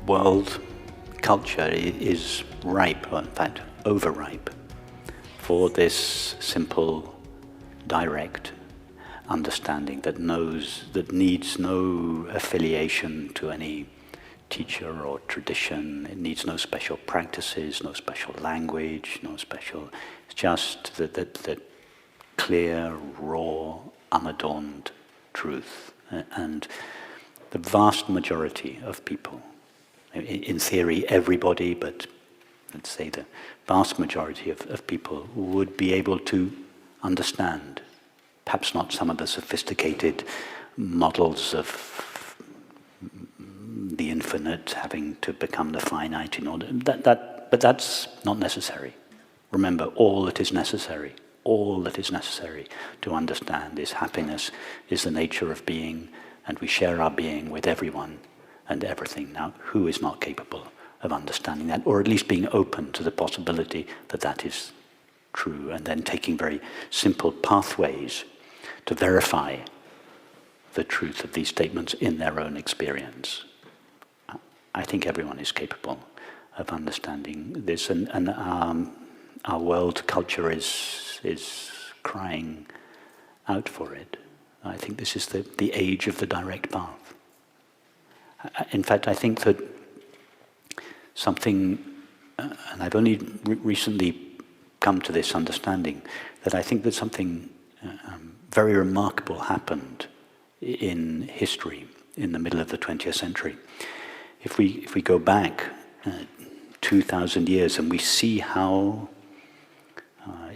world culture is ripe, or in fact overripe, for this simple, direct understanding that needs no affiliation to any teacher or tradition. It needs no special practices, no special language, it's just that clear, raw, unadorned truth. And the vast majority of people, in theory everybody, but let's say the vast majority of people would be able to understand, perhaps not some of the sophisticated models of the infinite having to become the finite in order, but that's not necessary. Remember, all that is necessary to understand is happiness, is the nature of being, and we share our being with everyone and everything. Now, who is not capable of understanding that, or at least being open to the possibility that that is true, and then taking very simple pathways to verify the truth of these statements in their own experience? I think everyone is capable of understanding this, and our world culture is crying out for it. I think this is the age of the direct path. In fact, I think that something, and I've only recently come to this understanding, that I think that something very remarkable happened in history in the middle of the 20th century. If we go back 2,000 years and we see how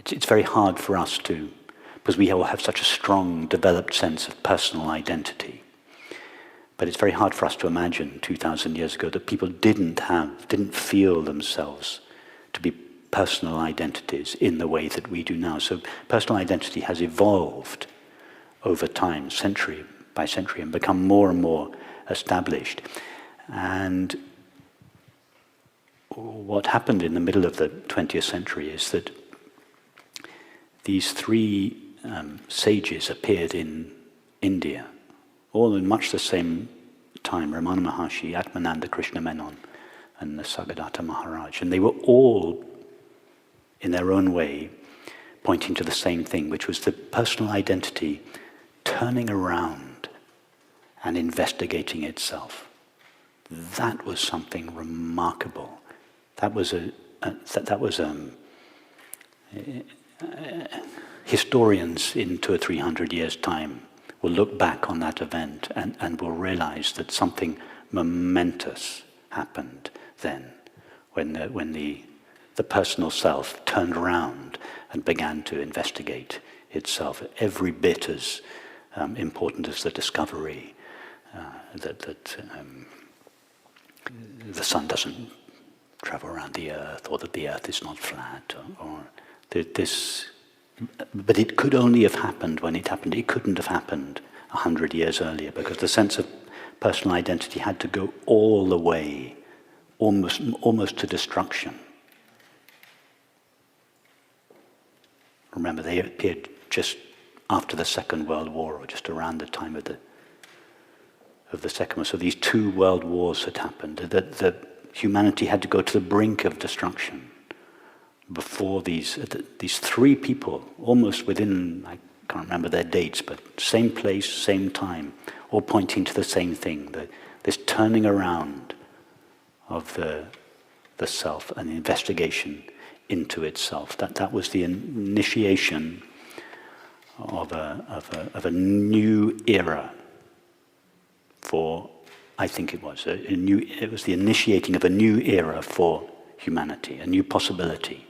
it's very hard for us to, because we all have such a strong developed sense of personal identity, but it's very hard for us to imagine 2,000 years ago that people didn't feel themselves to be personal identities in the way that we do now. So personal identity has evolved over time, century by century, and become more and more established. And what happened in the middle of the 20th century is that these three sages appeared in India, all in much the same time: Ramana Maharshi, Atmananda Krishna Menon, and the Sagadatta Maharaj. And they were all, in their own way, pointing to the same thing, which was the personal identity turning around and investigating itself. That was something remarkable. Historians in 200 or 300 years' time will look back on that event and will realize that something momentous happened then, when the personal self turned around and began to investigate itself, every bit as important as the discovery that the sun doesn't travel around the earth, or that the earth is not flat, or this. But it could only have happened when it happened. It couldn't have happened 100 years earlier, because the sense of personal identity had to go all the way, almost to destruction. Remember, they appeared just after the Second World War, or just around the time of the Second War. So these two world wars had happened. That humanity had to go to the brink of destruction before these three people, almost within, I can't remember their dates, but same place, same time, all pointing to the same thing: this turning around of the self and the investigation into itself. That was the initiation of a new era for, I think it was the initiating of a new era for humanity, a new possibility,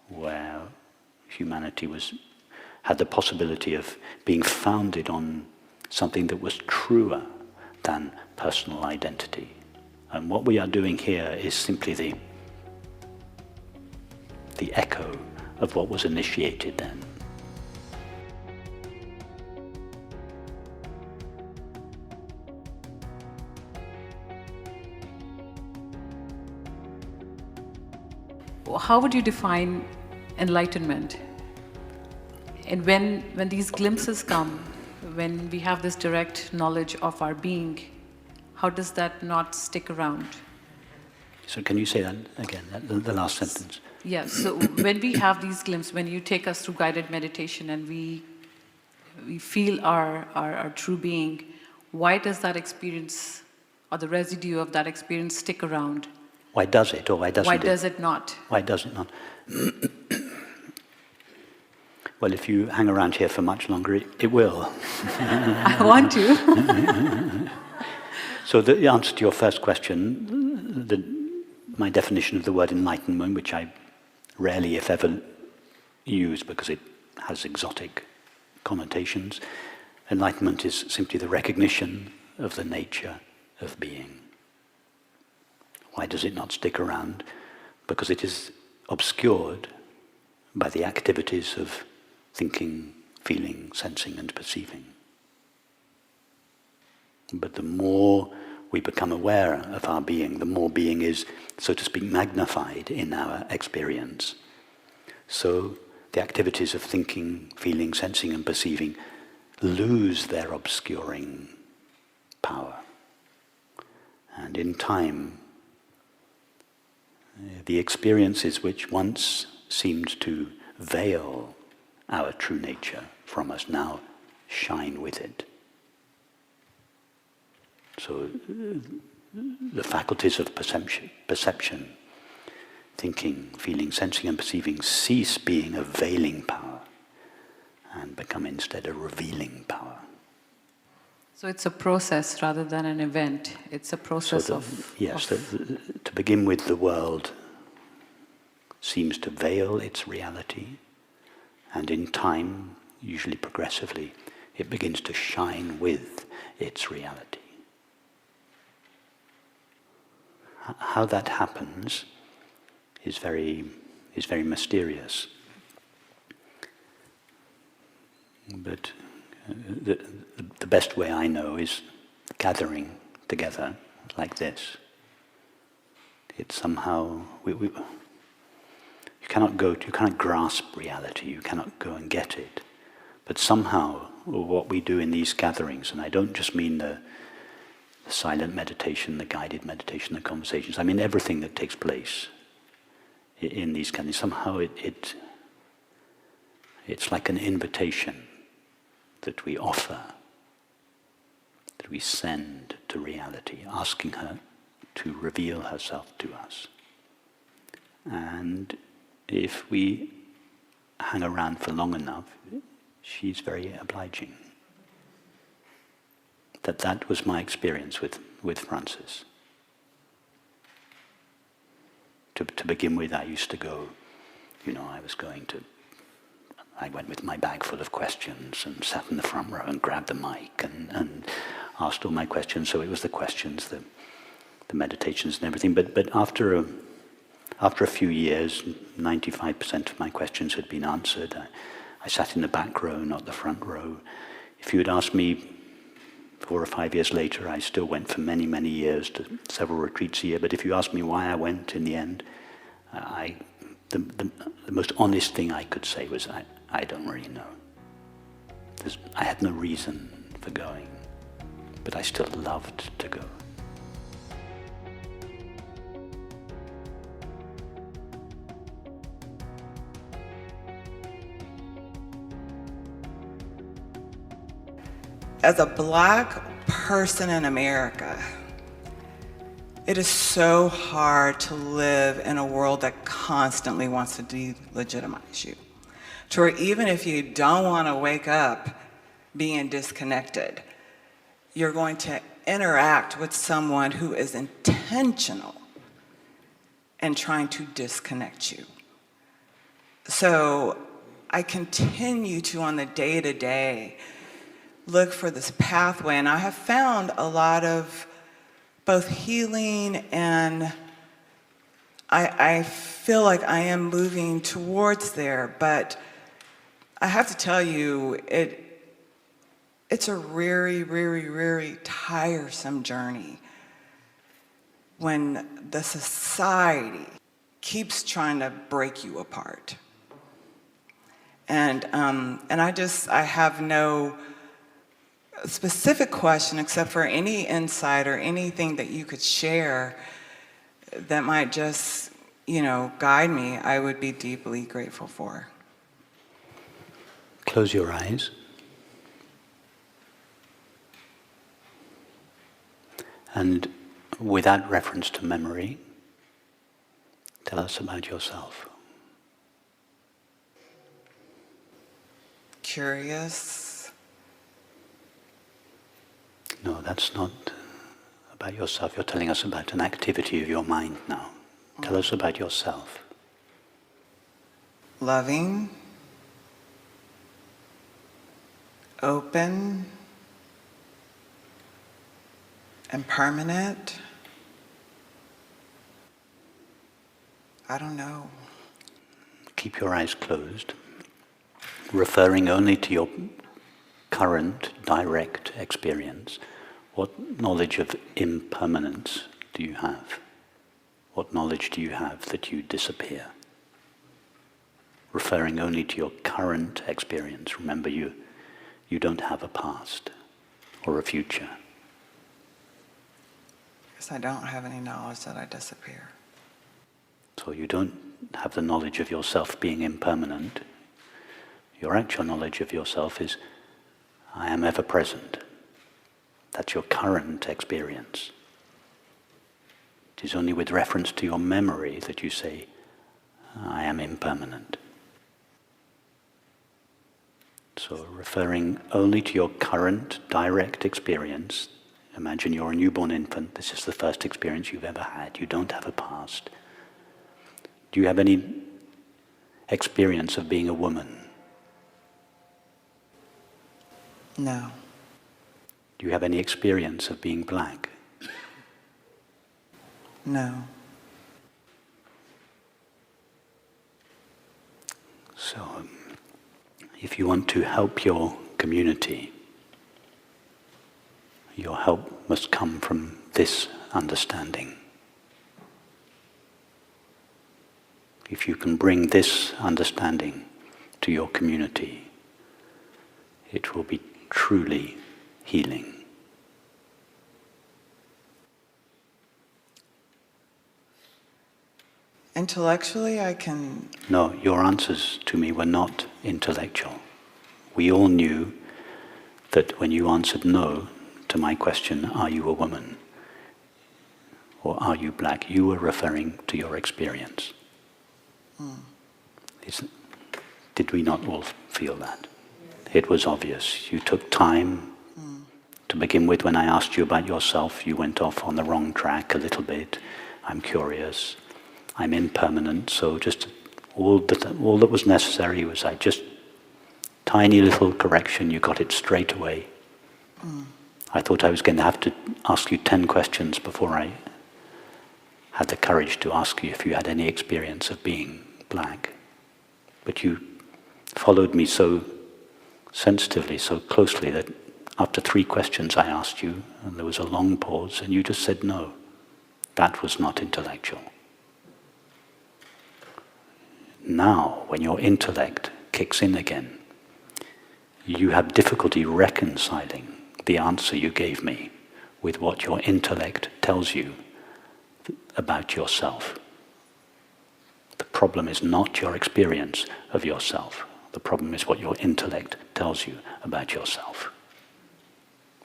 where humanity had the possibility of being founded on something that was truer than personal identity. And what we are doing here is simply the echo of what was initiated then. How would you define enlightenment? And when these glimpses come, when we have this direct knowledge of our being, how does that not stick around? So can you say that again, the last sentence? Yeah, so when we have these glimpses, when you take us through guided meditation and we feel our true being, why does that experience or the residue of that experience stick around? Why does it, or why doesn't it? Why does it not? Why does it not? Well, if you hang around here for much longer, it will. I want to. So the answer to your first question, my definition of the word enlightenment, which I rarely, if ever, use because it has exotic connotations, enlightenment is simply the recognition of the nature of being. Why does it not stick around? Because it is obscured by the activities of thinking, feeling, sensing, and perceiving. But the more we become aware of our being, the more being is, so to speak, magnified in our experience. So the activities of thinking, feeling, sensing, and perceiving lose their obscuring power. And in time, the experiences which once seemed to veil our true nature from us now shine with it. So the faculties of perception, thinking, feeling, sensing, and perceiving cease being a veiling power and become instead a revealing power. So it's a process rather than an event. It's a process Yes, to begin with, the world seems to veil its reality, and in time, usually progressively, it begins to shine with its reality. How that happens is very mysterious. But the best way I know is gathering together like this. It's somehow you cannot grasp reality. You cannot go and get it. But somehow, what we do in these gatherings, and I don't just mean the silent meditation, the guided meditation, the conversations. I mean everything that takes place in these gatherings. Somehow it's like an invitation that we offer, that we send to reality, asking her to reveal herself to us. And if we hang around for long enough, she's very obliging. That was my experience with Frances. To begin with, I used to go, I went with my bag full of questions and sat in the front row and grabbed the mic and asked all my questions. So it was the questions, the meditations and everything. But after a few years, 95% of my questions had been answered. I sat in the back row, not the front row. If you had asked me 4 or 5 years later, I still went for many, many years to several retreats a year. But if you ask me why I went in the end, the most honest thing I could say was I don't really know. I had no reason for going, but I still loved to go. As a Black person in America, it is so hard to live in a world that constantly wants to delegitimize you. To where even if you don't want to wake up being disconnected, you're going to interact with someone who is intentional in trying to disconnect you. So I continue to, on the day-to-day, look for this pathway, and I have found a lot of both healing, and I feel like I am moving towards there, but I have to tell you, it's a very, very, very tiresome journey when the society keeps trying to break you apart. And I have no a specific question, except for any insight or anything that you could share that might just, guide me, I would be deeply grateful for. Close your eyes. And without reference to memory, tell us about yourself. Curious. No, that's not about yourself. You're telling us about an activity of your mind now. Tell us about yourself. Loving. Open. Impermanent. I don't know. Keep your eyes closed, referring only to your current direct experience. What knowledge of impermanence do you have? What knowledge do you have that you disappear? Referring only to your current experience. Remember, you don't have a past or a future. Because I don't have any knowledge that I disappear. So you don't have the knowledge of yourself being impermanent. Your actual knowledge of yourself is, I am ever present. That's your current experience. It is only with reference to your memory that you say, I am impermanent. So referring only to your current direct experience, imagine you're a newborn infant, this is the first experience you've ever had, you don't have a past. Do you have any experience of being a woman? No. Do you have any experience of being black? No. So, if you want to help your community, your help must come from this understanding. If you can bring this understanding to your community, it will be truly healing. Intellectually, I can... No, your answers to me were not intellectual. We all knew that when you answered no to my question, are you a woman? Or are you black? You were referring to your experience. Did we not all feel that? It was obvious. You took time. To begin with, when I asked you about yourself, you went off on the wrong track a little bit. I'm curious. I'm impermanent, so just all that was necessary was tiny little correction, you got it straight away. I thought I was going to have to ask you 10 questions before I had the courage to ask you if you had any experience of being black. But you followed me so sensitively, so closely, that after 3 questions I asked you, and there was a long pause, and you just said no. That was not intellectual. Now, when your intellect kicks in again, you have difficulty reconciling the answer you gave me with what your intellect tells you about yourself. The problem is not your experience of yourself. The problem is what your intellect tells you about yourself.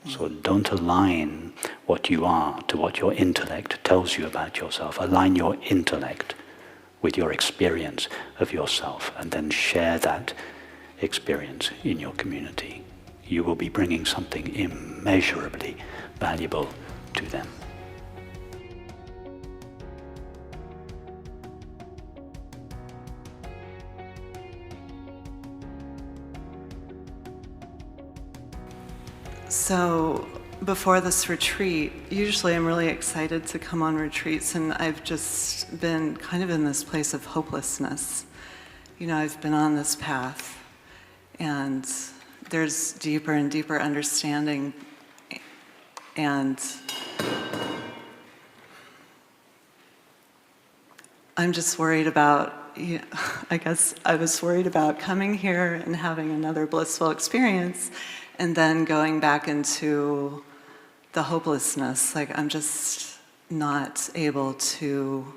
So don't align what you are to what your intellect tells you about yourself. Align your intellect with your experience of yourself, and then share that experience in your community. You will be bringing something immeasurably valuable to them. So before this retreat, usually I'm really excited to come on retreats, and I've just been kind of in this place of hopelessness. I've been on this path, and there's deeper and deeper understanding, and I'm just worried about, I guess I was worried about coming here and having another blissful experience, and then going back into the hopelessness, like I'm just not able to,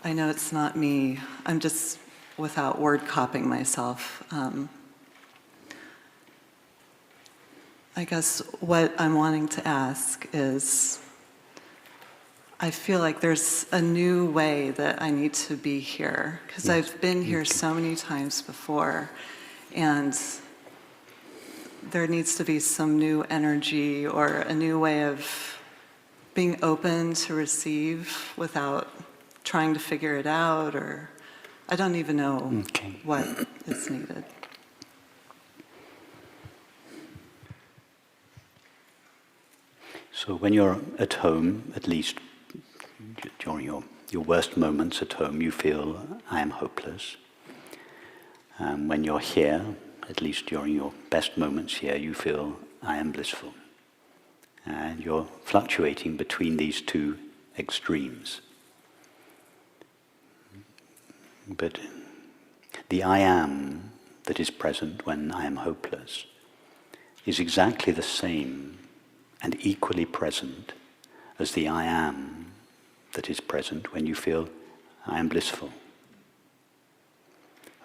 I know it's not me, I'm just without word copying myself. I guess what I'm wanting to ask is, I feel like there's a new way that I need to be here, because I've been here so many times before, and there needs to be some new energy or a new way of being open to receive without trying to figure it out, or I don't even know what is needed. So when you're at home, at least during your worst moments at home, you feel, I am hopeless. And when you're here, at least during your best moments here, you feel, I am blissful. And you're fluctuating between these two extremes. But the I am that is present when I am hopeless is exactly the same and equally present as the I am that is present when you feel I am blissful.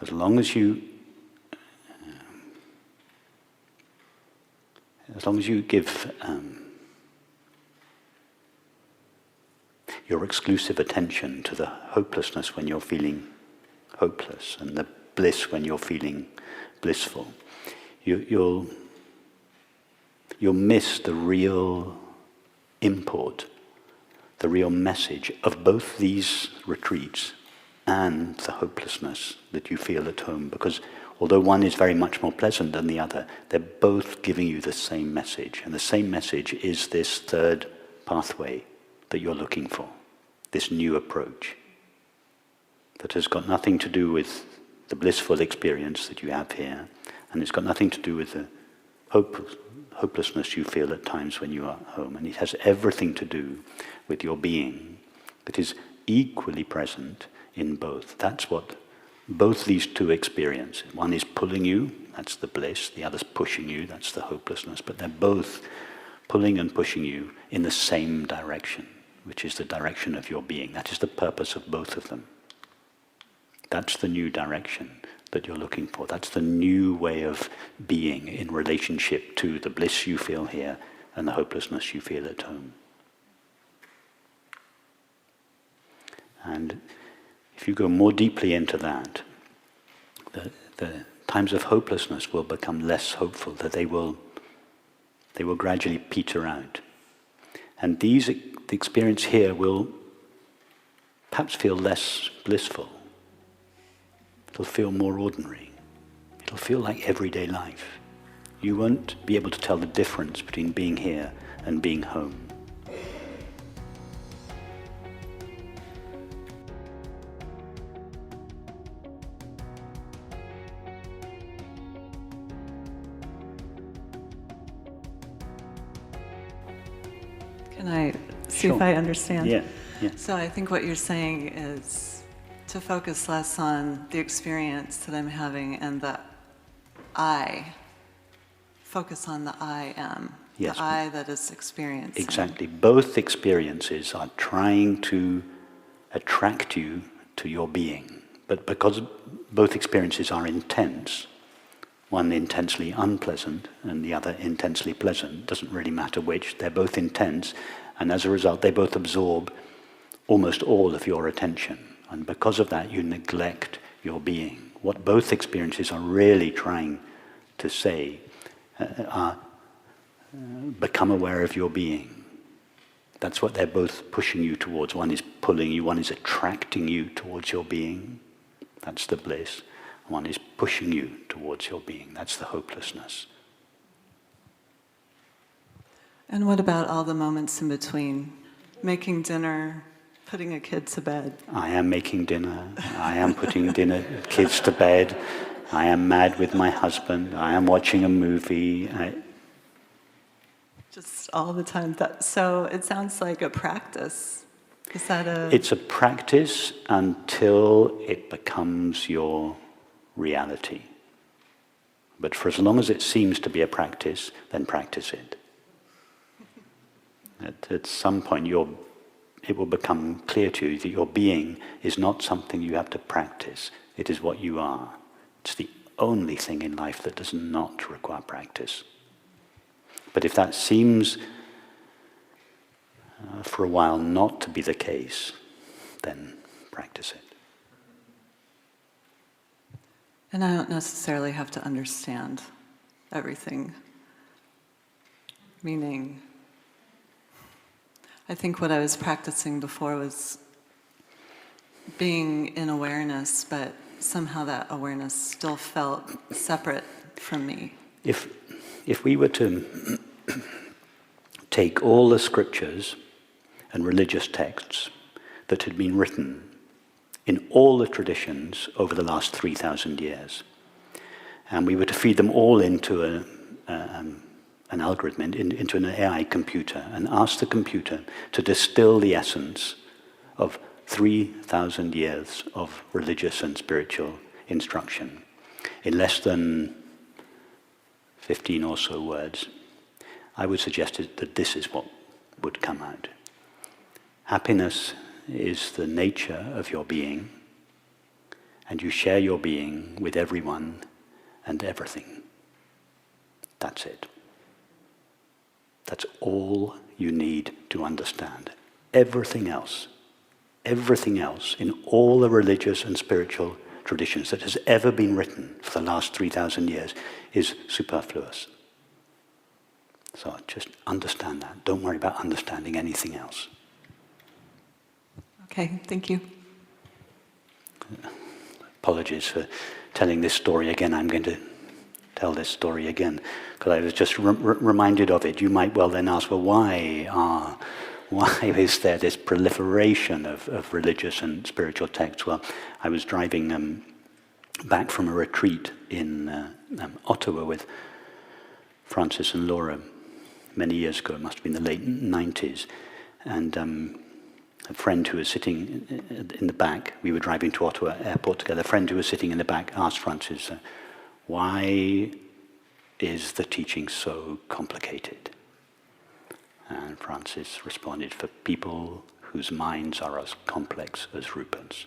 As long as you give your exclusive attention to the hopelessness when you're feeling hopeless and the bliss when you're feeling blissful, you'll miss the real import, the real message of both these retreats and the hopelessness that you feel at home, because although one is very much more pleasant than the other, they're both giving you the same message, and the same message is this third pathway that you're looking for, this new approach that has got nothing to do with the blissful experience that you have here, and it's got nothing to do with the hopelessness you feel at times when you are at home, and it has everything to do with your being that is equally present in both. That's what both these two experience. One is pulling you, that's the bliss, the other's pushing you, that's the hopelessness, but they're both pulling and pushing you in the same direction, which is the direction of your being. That is the purpose of both of them. That's the new direction that you're looking for. That's the new way of being in relationship to the bliss you feel here and the hopelessness you feel at home. And if you go more deeply into that, the times of hopelessness will become less hopeful, that they will gradually peter out. And the experience here will perhaps feel less blissful. It'll feel more ordinary. It'll feel like everyday life. You won't be able to tell the difference between being here and being home. Can I see Sure. if I understand? Yeah. So I think what you're saying is to focus less on the experience that I'm having and the I. Focus on the I am. Yes. The I that is experiencing. Exactly. Both experiences are trying to attract you to your being. But because both experiences are intense, one intensely unpleasant and the other intensely pleasant, doesn't really matter which, they're both intense, and as a result they both absorb almost all of your attention. And because of that you neglect your being. What both experiences are really trying to say are become aware of your being. That's what they're both pushing you towards. One is pulling you, one is attracting you towards your being. That's the bliss. One is pushing you towards your being. That's the hopelessness. And what about all the moments in between? Making dinner, putting a kid to bed. I am making dinner. I am putting kids to bed. I am mad with my husband. I am watching a movie. Just all the time. So it sounds like a practice. Is that a... It's a practice until it becomes your reality. But for as long as it seems to be a practice, then practice it. At some point it will become clear to you that your being is not something you have to practice. It is what you are. It's the only thing in life that does not require practice. But if that seems for a while not to be the case, then practice it. And I don't necessarily have to understand everything. Meaning, I think what I was practicing before was being in awareness, but somehow that awareness still felt separate from me. If we were to take all the scriptures and religious texts that had been written in all the traditions over the last 3,000 years, and we were to feed them all into an algorithm, into an AI computer, and ask the computer to distill the essence of 3,000 years of religious and spiritual instruction in less than 15 or so words, I would suggest that this is what would come out. Happiness is the nature of your being, and you share your being with everyone and everything. That's it. That's all you need to understand. Everything else in all the religious and spiritual traditions that has ever been written for the last 3,000 years is superfluous. So just understand that. Don't worry about understanding anything else. Okay, thank you. Apologies for telling this story again. I'm going to tell this story again because I was just reminded of it. You might well then ask, well, why is there this proliferation of religious and spiritual texts? Well, I was driving back from a retreat in Ottawa with Francis and Laura many years ago. It must have been the late 90s. And a friend who was sitting in the back, we were driving to Ottawa airport together, a friend who was sitting in the back asked Francis, why is the teaching so complicated? And Francis responded, for people whose minds are as complex as Rupert's.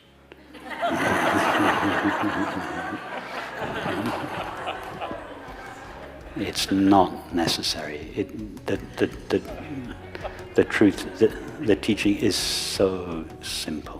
It's not necessary. The truth, the teaching is so simple.